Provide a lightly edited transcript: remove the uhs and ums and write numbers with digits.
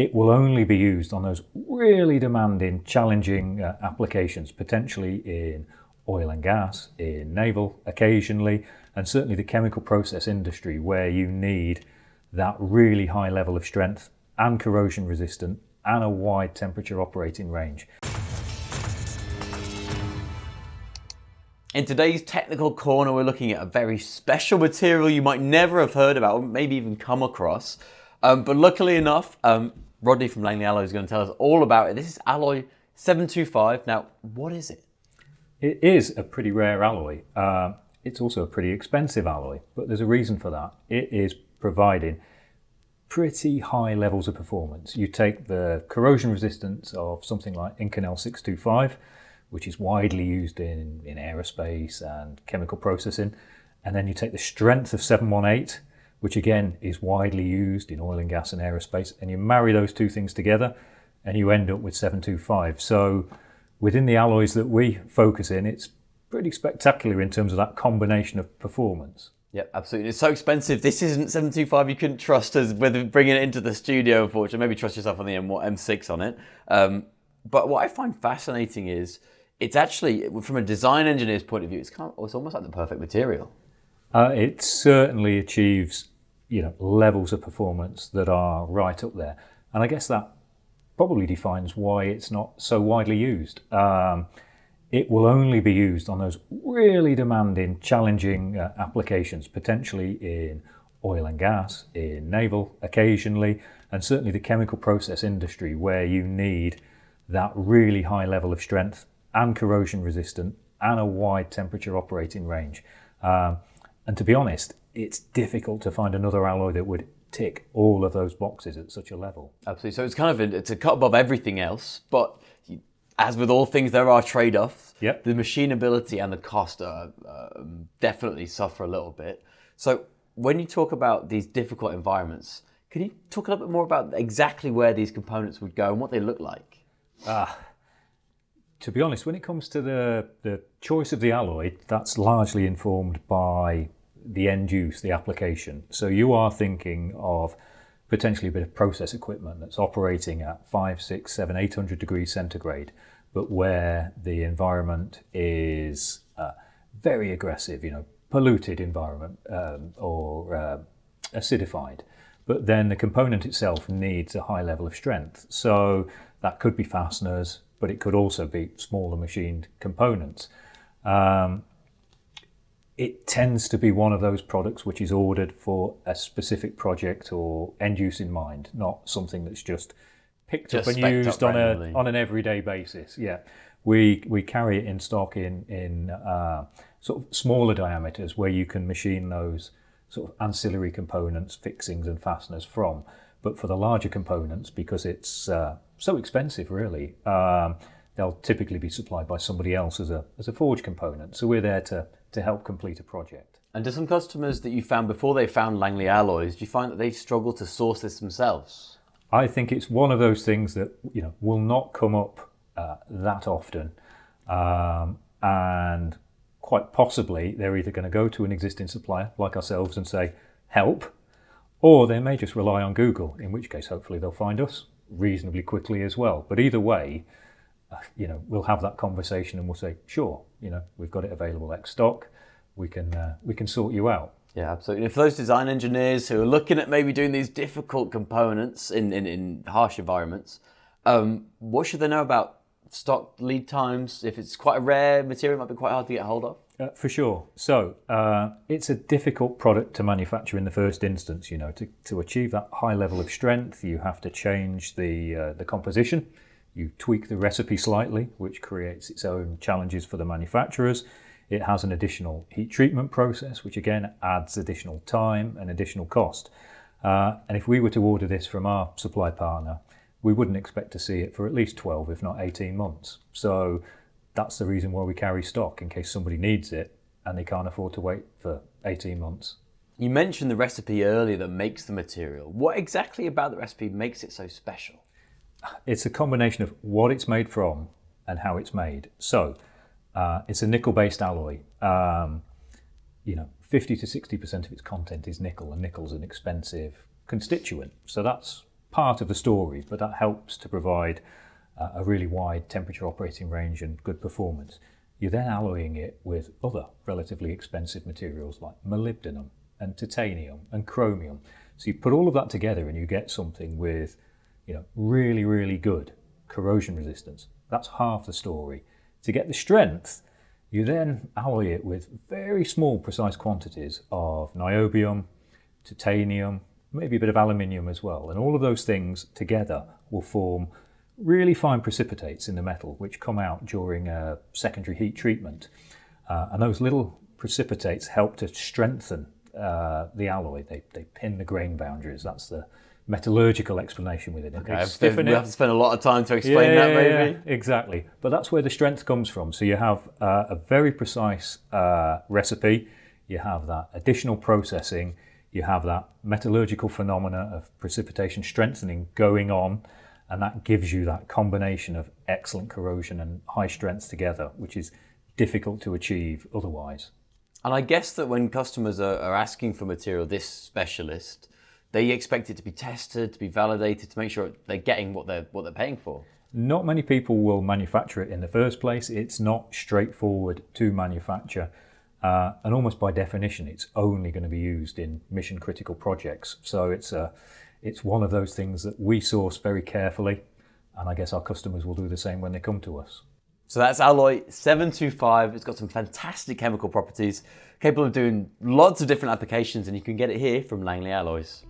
it will only be used on those really demanding, challenging applications, potentially in oil and gas, in naval occasionally, and certainly the chemical process industry, where you need that really high level of strength and corrosion resistant and a wide temperature operating range. In today's Technical Corner, we're looking at a very special material you might never have heard about, or maybe even come across. But luckily enough, Rodney from Langley Alloy is going to tell us all about it. This is alloy 725. Now, what is it? It is a pretty rare alloy. It's also a pretty expensive alloy, but there's a reason for that. It is providing pretty high levels of performance. You take the corrosion resistance of something like Inconel 625, which is widely used in aerospace and chemical processing, and then you take the strength of 718, which again is widely used in oil and gas and aerospace, and you marry those two things together and you end up with 725. So within the alloys that we focus in, it's pretty spectacular in terms of that combination of performance. Yeah, absolutely. It's so expensive. This isn't 725. You couldn't trust us with bringing it into the studio, unfortunately. Maybe trust yourself on the M6 on it. But what I find fascinating is it's actually, from a design engineer's point of view, it's almost like the perfect material. It certainly achieves, levels of performance that are right up there, and I guess that probably defines why it's not so widely used. It will only be used on those really demanding, challenging applications, potentially in oil and gas, in naval occasionally, and certainly the chemical process industry, where you need that really high level of strength and corrosion resistant and a wide temperature operating range. And to be honest, it's difficult to find another alloy that would tick all of those boxes at such a level. Absolutely. So it's it's a cut above everything else, but as with all things, there are trade-offs. Yep. The machinability and the cost definitely suffer a little bit. So when you talk about these difficult environments, can you talk a little bit more about exactly where these components would go and what they look like? To be honest, when it comes to the choice of the alloy, that's largely informed by the end use, the application. So you are thinking of potentially a bit of process equipment that's operating at 500, 600, 700, 800 degrees centigrade, but where the environment is very aggressive, polluted environment or acidified. But then the component itself needs a high level of strength. So that could be fasteners, but it could also be smaller machined components. It tends to be one of those products which is ordered for a specific project or end use in mind, not something that's just picked up and used on an everyday basis. Yeah, we carry it in stock in sort of smaller diameters where you can machine those sort of ancillary components, fixings and fasteners from. But for the larger components, because it's so expensive really, they'll typically be supplied by somebody else as a forge component. So we're there to help complete a project. And do some customers that you found before they found Langley Alloys, do you find that they struggle to source this themselves? I think it's one of those things that will not come up that often, and quite possibly they're either going to go to an existing supplier like ourselves and say help, or they may just rely on Google, in which case hopefully they'll find us reasonably quickly as well. But either way, we'll have that conversation and we'll say, sure, we've got it available ex stock, we can sort you out. Yeah, absolutely. And for those design engineers who are looking at maybe doing these difficult components in harsh environments, what should they know about stock lead times? If it's quite a rare material, it might be quite hard to get hold of. For sure. So it's a difficult product to manufacture in the first instance. To achieve that high level of strength, you have to change the composition. You tweak the recipe slightly, which creates its own challenges for the manufacturers. It has an additional heat treatment process, which again adds additional time and additional cost. And if we were to order this from our supply partner, we wouldn't expect to see it for at least 12, if not 18 months. So that's the reason why we carry stock, in case somebody needs it and they can't afford to wait for 18 months. You mentioned the recipe earlier that makes the material. What exactly about the recipe makes it so special? It's a combination of what it's made from and how it's made. So it's a nickel-based alloy. 50 to 60% of its content is nickel, and nickel's an expensive constituent. So that's part of the story, but that helps to provide a really wide temperature operating range and good performance. You're then alloying it with other relatively expensive materials like molybdenum and titanium and chromium. So you put all of that together and you get something with, really, really good corrosion resistance. That's half the story. To get the strength, you then alloy it with very small precise quantities of niobium, titanium, maybe a bit of aluminium as well. And all of those things together will form really fine precipitates in the metal, which come out during a secondary heat treatment. And those little precipitates help to strengthen the alloy. They pin the grain boundaries. That's the metallurgical explanation within it. Okay, we have to spend a lot of time to explain that, maybe. Yeah, exactly. But that's where the strength comes from. So you have a very precise recipe. You have that additional processing. You have that metallurgical phenomena of precipitation strengthening going on. And that gives you that combination of excellent corrosion and high strength together, which is difficult to achieve otherwise. And I guess that when customers are asking for material this specialist, they expect it to be tested, to be validated, to make sure they're getting what they're paying for. Not many people will manufacture it in the first place. It's not straightforward to manufacture. And almost by definition, it's only going to be used in mission critical projects. So it's one of those things that we source very carefully, and I guess our customers will do the same when they come to us. So that's alloy 725. It's got some fantastic chemical properties, capable of doing lots of different applications, and you can get it here from Langley Alloys.